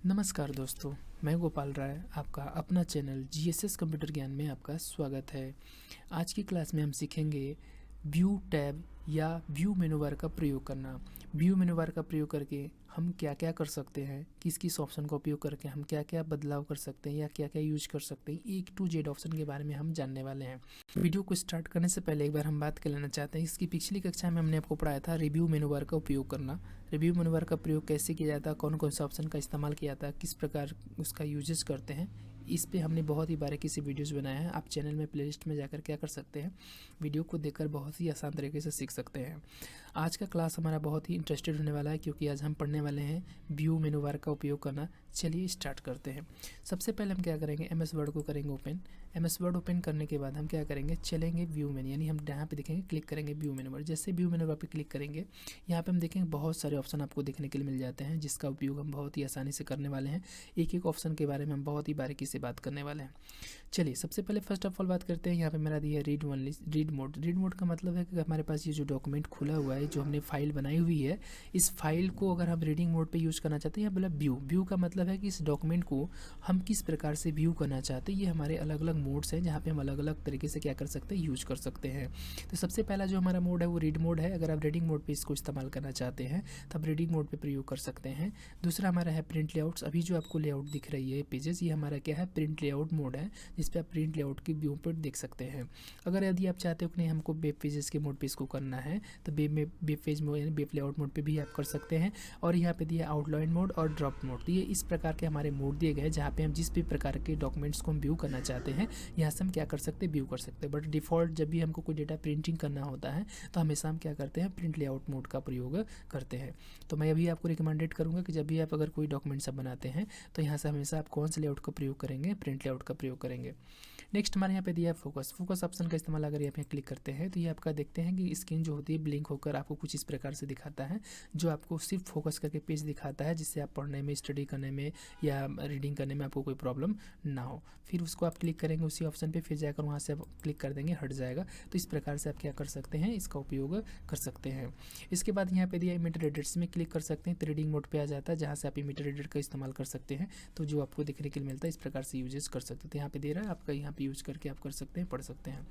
नमस्कार दोस्तों, मैं गोपाल राय आपका अपना चैनल जीएसएस कंप्यूटर ज्ञान में आपका स्वागत है। आज की क्लास में हम सीखेंगे व्यू टैब या व्यू मेनू बार का प्रयोग करना। व्यू मेनू बार का प्रयोग करके हम क्या क्या कर सकते हैं, किस किस ऑप्शन का उपयोग करके हम क्या क्या बदलाव कर सकते हैं या क्या क्या यूज कर सकते हैं, ए टू जेड ऑप्शन के बारे में हम जानने वाले हैं। वीडियो को स्टार्ट करने से पहले एक बार हम बात कर लेना चाहते हैं। इसकी पिछली कक्षा में हमने आपको पढ़ाया था रिव्यू मेनू बार का उपयोग करना। रिव्यू मेनू बार का प्रयोग कैसे किया जाता है, कौन कौन सा ऑप्शन का इस्तेमाल किया जाता है, किस प्रकार उसका यूजेस करते हैं, इस पे हमने बहुत ही बारीकी से वीडियोस बनाए हैं। आप चैनल में प्लेलिस्ट में जाकर क्या कर सकते हैं, वीडियो को देखकर बहुत ही आसान तरीके से सीख सकते हैं। आज का क्लास हमारा बहुत ही इंटरेस्टेड होने वाला है क्योंकि आज हम पढ़ने वाले हैं व्यू मेनू बार का उपयोग करना। चलिए स्टार्ट करते हैं। सबसे पहले हम क्या करेंगे, एमएस वर्ड को करेंगे ओपन। एमएस वर्ड ओपन करने के बाद हम क्या करेंगे, चलेंगे व्यू मेनू, यानी हम यहाँ पे देखेंगे क्लिक करेंगे व्यू मेनू बार। जैसे व्यू मेनू बार पे क्लिक करेंगे, यहाँ पे हम देखेंगे बहुत सारे ऑप्शन आपको देखने के लिए मिल जाते हैं जिसका उपयोग हम बहुत ही आसानी से करने वाले हैं। एक एक ऑप्शन के बारे में हम बहुत ही बारीकी से बात करने वाले हैं। चलिए सबसे पहले फर्स्ट ऑफ ऑल बात करते हैं। यहाँ पे मेरा दिया है read only, read mode. Read mode का मतलब है कि हमारे पास ये जो डॉक्यूमेंट खुला हुआ है, जो हमने फाइल बनाई हुई है, इस फाइल को अगर हम रीडिंग मोड पे यूज़ करना चाहते हैं, या बोला व्यू। व्यू का मतलब है कि इस डॉक्यूमेंट को हम किस प्रकार से व्यू करना चाहते हैं। ये हमारे अलग अलग मोड्स हैं जहाँ पे हम अलग अलग तरीके से क्या कर सकते हैं, यूज कर सकते हैं। तो सबसे पहला जो हमारा मोड है वो रीड मोड है। अगर आप रीडिंग मोड पे इसको इस्तेमाल करना चाहते हैं तो आप रीडिंग मोड पे प्रयोग कर सकते हैं। दूसरा हमारा है प्रिंट लेआउट्स। अभी जो आपको लेआउट दिख रही है पेजेस, ये हमारा क्या है, प्रिंट लेआउट मोड है, जिस पे आप प्रिंट लेआउट की व्यू पर देख सकते हैं। अगर यदि आप चाहते हो कि नहीं हमको वेब पेजेस के मोड पे इसको करना है, तो वेब पेज मोड यानी वेब लेआउट मोड पे भी आप कर सकते हैं। और यहाँ पे दिया आउटलाइन मोड और ड्रॉप मोड। तो ये इस प्रकार के हमारे मोड दिए गए जहाँ पे हम जिस भी प्रकार के डॉक्यूमेंट्स को हम व्यू करना चाहते हैं, यहाँ से हम क्या कर सकते हैं, व्यू कर सकते हैं। बट डिफ़ॉल्ट जब भी हमको कोई डेटा प्रिंटिंग करना होता है तो हमेशा हम क्या करते हैं, प्रिंट लेआउट मोड का प्रयोग करते हैं। तो मैं अभी आपको रिकमेंडेड करूँगा कि जब भी आप अगर कोई डॉक्यूमेंट्स बनाते हैं तो यहाँ से हमेशा आप कौन से लेआउट का प्रयोग करेंगे, प्रिंट लेआउट का प्रयोग करेंगे। नेक्स्ट हमारे यहाँ पे दिया है फोकस। फोकस ऑप्शन का इस्तेमाल अगर यहाँ पे क्लिक करते हैं तो ये आपका देखते हैं कि स्क्रीन जो होती है ब्लिंक होकर आपको कुछ इस प्रकार से दिखाता है, जो आपको सिर्फ फोकस करके पेज दिखाता है, जिससे आप पढ़ने में, स्टडी करने में या रीडिंग करने में आपको कोई प्रॉब्लम ना हो। फिर उसको आप क्लिक करेंगे उसी ऑप्शन पे, फिर जाकर वहाँ से आप क्लिक कर देंगे, हट जाएगा। तो इस प्रकार से आप क्या कर सकते हैं, इसका उपयोग कर सकते हैं। इसके बाद यहाँ पे दिया इमेज एडिट्स में क्लिक कर सकते हैं तो रीडिंग मोड पे आ जाता है, जहाँ से आप इमेज एडिटर का इस्तेमाल कर सकते हैं। तो जो आपको देखने के लिए मिलता है इस प्रकार से यूजेस कर सकते हैं। तो यहाँ पे दे रहा है आपका, यहाँ पे यूज करके आप कर सकते हैं, पढ़ सकते हैं।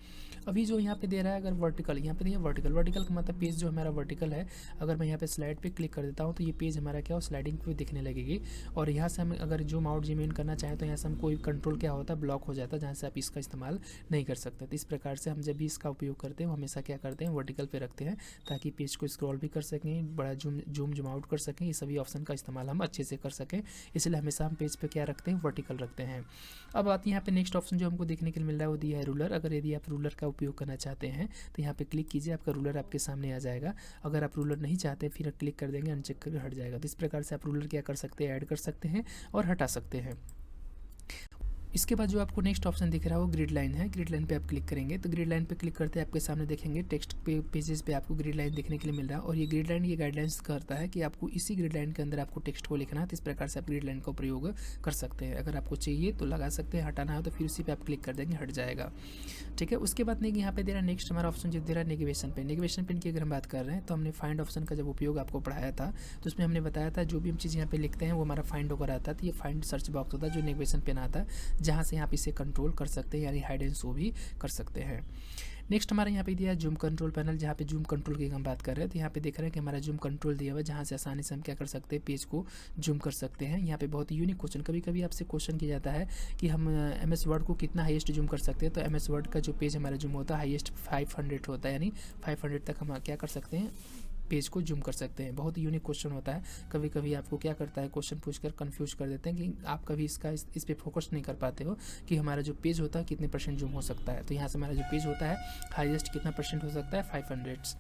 अभी जो यहाँ पे दे रहा है अगर वर्टिकल, यहाँ पे दिया वर्टिकल। वर्टिकल का मतलब पेज जो हमारा वर्टिकल है, अगर मैं यहाँ पे स्लाइड पे क्लिक कर देता हूँ तो ये पेज हमारा क्या हो, स्लाइडिंग पे दिखने लगेगी। और यहाँ से हम अगर जूम आउट जूम इन करना चाहें तो यहाँ से हम कोई कंट्रोल क्या होता है, ब्लॉक हो जाता है, जहाँ से आप इसका इस्तेमाल नहीं कर सकते। तो इस प्रकार से हम जब भी इसका उपयोग करते हैं वो हमेशा क्या करते हैं, वर्टिकल पे रखते हैं, ताकि पेज को स्क्रॉल भी कर सकें, बड़ा जूम आउट कर सकें। ये सभी ऑप्शन का इस्तेमाल हम अच्छे से कर सकें, इसलिए हमेशा हम पेज पे क्या रखते हैं, वर्टिकल रखते हैं। अब आती है यहाँ पे नेक्स्ट ऑप्शन जो हमको देखने के लिए मिल रहा है वो दिया है रूलर। अगर यदि आप रूलर का उपयोग करना चाहते हैं तो यहाँ पे क्लिक कीजिए, आपका रूलर आपके सामने आ जाएगा। अगर आप रूलर नहीं चाहते फिर क्लिक कर देंगे, अनचेक करके हट जाएगा। तो इस प्रकार से आप रूलर क्या कर सकते हैं, ऐड कर सकते हैं और हटा सकते हैं। इसके बाद जो आपको नेक्स्ट ऑप्शन दिख रहा है वो ग्रिड लाइन है। ग्रिड लाइन पे आप क्लिक करेंगे तो ग्रिड लाइन पे क्लिक करते हैं आपके सामने देखेंगे टेक्स्ट पेजेस पे आपको ग्रिड लाइन देखने के लिए मिल रहा है। और ये ग्रिड लाइन ये गाइडलाइंस करता है कि आपको इसी ग्रिड लाइन के अंदर आपको टेक्स्ट को लिखना है। तो इस प्रकार से आप ग्रिड लाइन का प्रयोग कर सकते हैं। अगर आपको चाहिए तो लगा सकते हैं, हटाना है तो फिर उसी पर आप क्लिक कर देंगे, हट जाएगा। ठीक है, उसके बाद यहाँ पे दे रहा है नेक्स्ट हमारा ऑप्शन जो दे रहा है नेविगेशन पेन। नेविगेशन पेन की अगर हम बात कर रहे हैं तो हमने फाइंड ऑप्शन का जब उपयोग आपको पढ़ाया था तो उसमें हमने बताया था जो भी हम चीज़ यहाँ पे लिखते हैं वो हमारा फाइंड होकर आता है। तो ये फाइंड सर्च बॉक्स होता है जो नेविगेशन पेन आता है, जहाँ से आप इसे कंट्रोल कर सकते हैं, यानी हाइड एंड शो भी कर सकते हैं। नेक्स्ट हमारे यहाँ पे दिया है जूम कंट्रोल पैनल। जहाँ पे जूम कंट्रोल की हम बात कर रहे हैं तो यहाँ पे देख रहे हैं कि हमारा जूम कंट्रोल दिया हुआ है, जहाँ से आसानी से हम क्या कर सकते हैं, पेज को जूम कर सकते हैं। यहाँ पे बहुत यूनिक क्वेश्चन, कभी कभी आपसे क्वेश्चन किया जाता है कि हम एमएस वर्ड को कितना हाईएस्ट जूम कर सकते हैं। तो एमएस वर्ड का जो पेज हमारा जूम होता है हाईएस्ट 500 होता है, यानी 500 तक हम क्या कर सकते हैं, पेज को जूम कर सकते हैं। बहुत यूनिक क्वेश्चन होता है। कभी कभी आपको क्या करता है, क्वेश्चन पूछकर कंफ्यूज कर देते हैं कि आप कभी इस पे फोकस नहीं कर पाते हो कि हमारा जो पेज होता है कितने % जूम हो सकता है। तो यहाँ से हमारा जो पेज होता है हाईएस्ट कितना % हो सकता है, 500।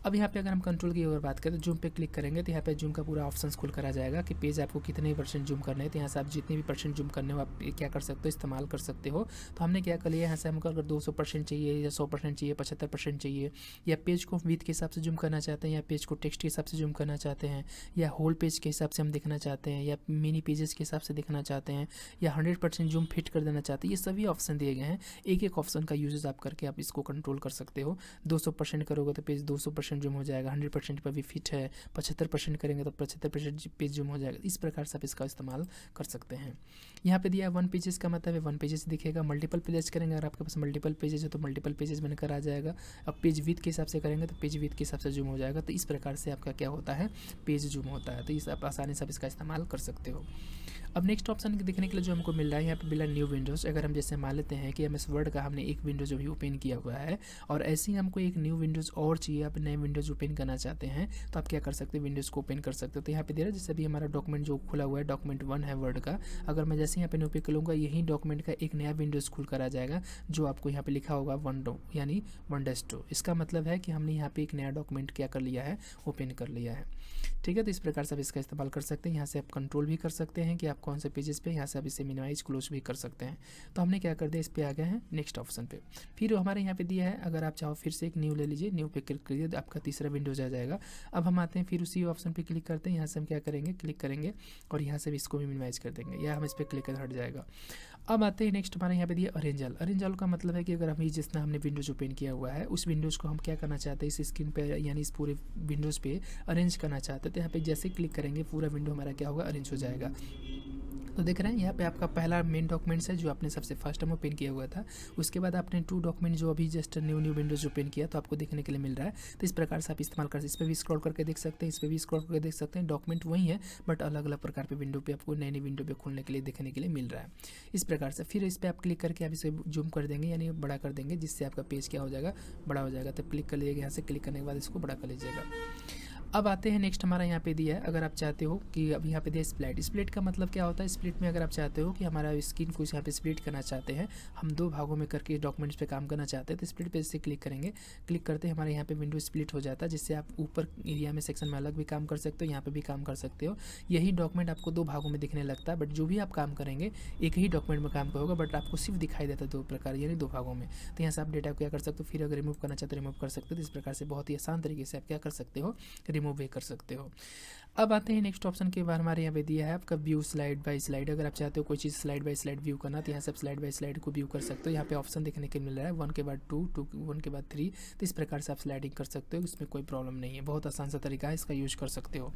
अब यहाँ पे अगर हम कंट्रोल की अगर बात करें तो जूम पे क्लिक करेंगे तो यहाँ पे जूम का पूरा ऑप्शंस खुल कर आ जाएगा कि पेज आपको कितने % जूम करने हैं। तो यहाँ से आप जितने भी % जूम करने हो आप क्या कर सकते हो, इस्तेमाल कर सकते हो। तो हमने क्या कर लिया, यहाँ से हमको अगर 200% चाहिए या 100% चाहिए, 75% चाहिए, या पेज को विड्थ के हिसाब से जूम करना चाहते हैं, या पेज को टेक्स्ट के हिसाब से जूम करना चाहते हैं, या होल पेज के हिसाब से हम देखना चाहते हैं, या मिनी पेजेस के हिसाब से देखना चाहते हैं, या 100% जूम फिट कर देना चाहते हैं, ये सभी ऑप्शन दिए गए हैं। एक एक ऑप्शन का यूजेस आप करके आप इसको कंट्रोल कर सकते हो। 200% करोगे तो पेज 50% जूम हो जाएगा, 100% पर भी फिट है, 75% करेंगे तो 75% पेज जूम हो जाएगा। इस प्रकार से आप इसका इस्तेमाल कर सकते हैं। यहाँ पे दिया है 1 पेजेस का मतलब है 1 पेजेस दिखेगा। मल्टीपल पेजेस करेंगे, अगर आपके पास मल्टीपल पेजेस है तो मल्टीपल पेजेस बनकर आ जाएगा। अब पेज विड्थ के हिसाब से करेंगे तो पेज विड्थ के हिसाब से जूम हो जाएगा। तो इस प्रकार से आपका क्या होता है, पेज जूम होता है। तो इस आप आसानी से आप इसका इस्तेमाल कर सकते हो। अब नेक्स्ट ऑप्शन देखने के लिए जो हमको मिल रहा है, यहाँ पे मिला न्यू विंडोज़। अगर हम जैसे मान लेते हैं कि MS वर्ड का हमने एक विंडो जो भी ओपन किया हुआ है और ऐसे ही हमको एक न्यू विंडोज़ और चाहिए, आप नए विंडोज़ ओपन करना चाहते हैं, तो आप क्या कर सकते हैं, विंडोज़ को ओपन कर सकते हो। तो यहाँ पे दे रहा है जैसे अभी हमारा डॉक्यूमेंट जो खुला हुआ है, डॉक्यूमेंट 1 है वर्ड का, अगर मैं जैसे यहाँ पे ओपन करूँगा, यही डॉक्यूमेंट का एक नया विंडोज़ खुल कर आ जाएगा, जो आपको यहाँ पे लिखा होगा 1 यानी 1-2। इसका मतलब है कि हमने यहाँ पे एक नया डॉक्यूमेंट क्या कर लिया है, ओपन कर लिया है। ठीक है, तो इस प्रकार से आप इसका इस्तेमाल कर सकते हैं। यहाँ से आप कंट्रोल भी कर सकते हैं कि आप कौन से पेजेस पे, यहाँ से आप इसे मिनिमाइज क्लोज भी कर सकते हैं। तो हमने क्या कर दिया, इस पे आ गए हैं नेक्स्ट ऑप्शन पे। फिर हमारे यहाँ पे दिया है, अगर आप चाहो फिर से एक न्यू ले लीजिए, न्यू पे क्लिक करिए तो आपका तीसरा विंडोज आ जाएगा। अब हम आते हैं फिर उसी ऑप्शन पे क्लिक करते हैं। यहाँ से हम क्या करेंगे, क्लिक करेंगे और यहाँ से भी इसको भी मिनिमाइज कर देंगे, या हम इस पर क्लिक कर हट जाएगा। अब आते हैं नेक्स्ट, हमारे यहाँ पे दिया अरेंज ऑल। अरेंज ऑल का मतलब है कि अगर हम जितना हमने विंडोज ओपन किया हुआ है, उस विंडोज़ को हम क्या करना चाहते हैं, इस स्क्रीन पे यानी इस पूरे विंडोज़ पे अरेंज करना चाहते हैं। तो यहाँ पे जैसे क्लिक करेंगे पूरा विंडो हमारा क्या होगा, अरेंज हो जाएगा। तो देख रहे हैं यहाँ पे आपका पहला मेन डॉक्यूमेंट्स है जो आपने सबसे फर्स्ट टाइम ओपन किया हुआ था। उसके बाद आपने 2 डॉक्यूमेंट जो अभी जस्ट न्यू विंडोज ओपन किया तो आपको देखने के लिए मिल रहा है। तो इस प्रकार से आप इस्तेमाल कर सकते हैं। इस पर भी स्क्रॉल करके देख सकते हैं, इस पर भी स्क्रॉल करके देख सकते हैं। डॉक्यूमेंट वही है बट अलग अलग प्रकार पे विंडो पे आपको नई विंडो पे खोलने के लिए देखने के लिए मिल रहा है। इस प्रकार से फिर इस पर आप क्लिक करके आप इसे जूम कर देंगे यानी बड़ा कर देंगे, जिससे आपका पेज क्या हो जाएगा, बड़ा हो जाएगा। तो क्लिक कर लीजिएगा, यहाँ से क्लिक करने के बाद इसको बड़ा कर लीजिएगा। अब आते हैं नेक्स्ट, हमारा यहाँ पे दिया है, अगर आप चाहते हो कि अब यहाँ पे दिया स्प्लिट। स्प्लिट का मतलब क्या होता है, स्प्लिट में अगर आप चाहते हो कि हमारा स्क्रीन को यहाँ पे स्प्लिट करना चाहते हैं, हम 2 भागों में करके डॉक्यूमेंट्स पे काम करना चाहते हैं, तो स्प्लिट पे से क्लिक करेंगे। क्लिक करते हैं हमारे यहाँ पे विंडो स्प्लिट हो जाता है, जिससे आप ऊपर एरिया में सेक्शन में अलग भी काम कर सकते हो, यहाँ पर भी काम कर सकते हो। यही डॉक्यूमेंट आपको 2 भागों में दिखने लगता है, बट जो भी आप काम करेंगे एक ही डॉक्यूमेंट में काम होगा, बट आपको सिर्फ दिखाई देता है 2 प्रकार यानी 2 भागों में। तो यहाँ से आप डेटा क्या कर सकते हो, फिर अगर रिमूव करना चाहते हो रिमूव कर सकते हो। तो इस प्रकार से बहुत ही आसान तरीके से आप क्या कर सकते हो, रिमूव भी कर सकते हो। अब आते हैं नेक्स्ट ऑप्शन के बाद, हमारे यहाँ पे दिया है आपका व्यू स्लाइड बाय स्लाइड। अगर आप चाहते हो कोई चीज़ स्लाइड बाय स्लाइड व्यू करना, तो यहाँ से आप स्लाइड बाय स्लाइड को व्यू कर सकते हो। यहाँ पे ऑप्शन देखने के मिल रहा है 1 के बाद 2, 1 के बाद 3। तो इस प्रकार से आप स्लाइडिंग कर सकते हो, इसमें कोई प्रॉब्लम नहीं है, बहुत आसान सा तरीका है, इसका यूज कर सकते हो।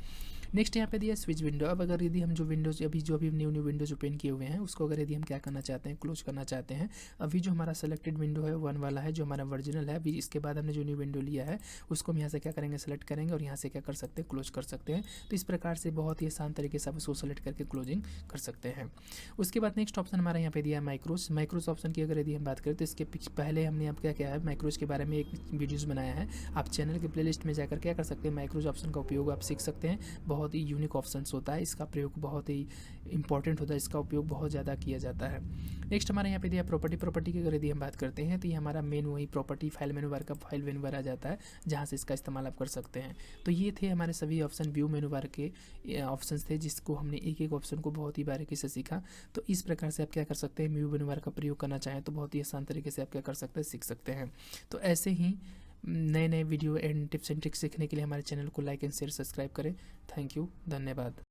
नेक्स्ट यहाँ पे दिया स्विच विंडो। अब अगर यदि हम जो विंडोज अभी न्यू विंडोज ओपन किए हुए हैं, उसको अगर यदि हम क्या करना चाहते हैं, क्लोज करना चाहते हैं, अभी जो हमारा सेलेक्टेड विंडो है 1 वाला है जो हमारा ओरिजिनल है, अभी इसके बाद हमने जो न्यू विंडो लिया है उसको हम यहाँ से क्या करेंगे, सेलेक्ट करेंगे और यहाँ से क्या कर सकते हैं, क्लोज कर सकते हैं। तो इस प्रकार से बहुत ही आसान तरीके से आप उसको सेलेक्ट करके क्लोजिंग कर सकते हैं। उसके बाद नेक्स्ट ऑप्शन हमारा यहाँ पे दिया है माइक्रोस। माइक्रोस ऑप्शन की अगर यदि हम बात करें तो इसके पहले हमने अब क्या किया है, माइक्रोस के बारे में एक वीडियोस बनाया है, आप चैनल के प्लेलिस्ट में जाकर क्या कर सकते हैं, माइक्रोस ऑप्शन का उपयोग आप सीख सकते हैं। बहुत ही यूनिक ऑप्शन होता है, इसका प्रयोग बहुत ही इंपॉर्टेंट होता है, इसका उपयोग बहुत ज़्यादा किया जाता है। नेक्स्ट हमारे यहाँ पे दिया प्रॉपर्टी की अगर यदि हम बात करते हैं तो ये हमारा मेन वही प्रॉपर्टी फाइल मेनू बार का फाइल मेनू बार आ जाता है, जहाँ से इसका इस्तेमाल आप कर सकते हैं। तो ये थे हमारे सभी ऑप्शन व्यू मेनू बार के ऑप्शंस थे, जिसको हमने एक ऑप्शन को बहुत ही बारीकी से सीखा। तो इस प्रकार से आप क्या कर सकते हैं, व्यू मेनू बार का प्रयोग करना चाहें तो बहुत ही आसान तरीके से आप क्या कर सकते हैं, सीख सकते हैं। तो ऐसे ही नए video and tips and tricks सीखने के लिए हमारे चैनल को लाइक एंड शेयर सब्सक्राइब करें। थैंक यू, धन्यवाद।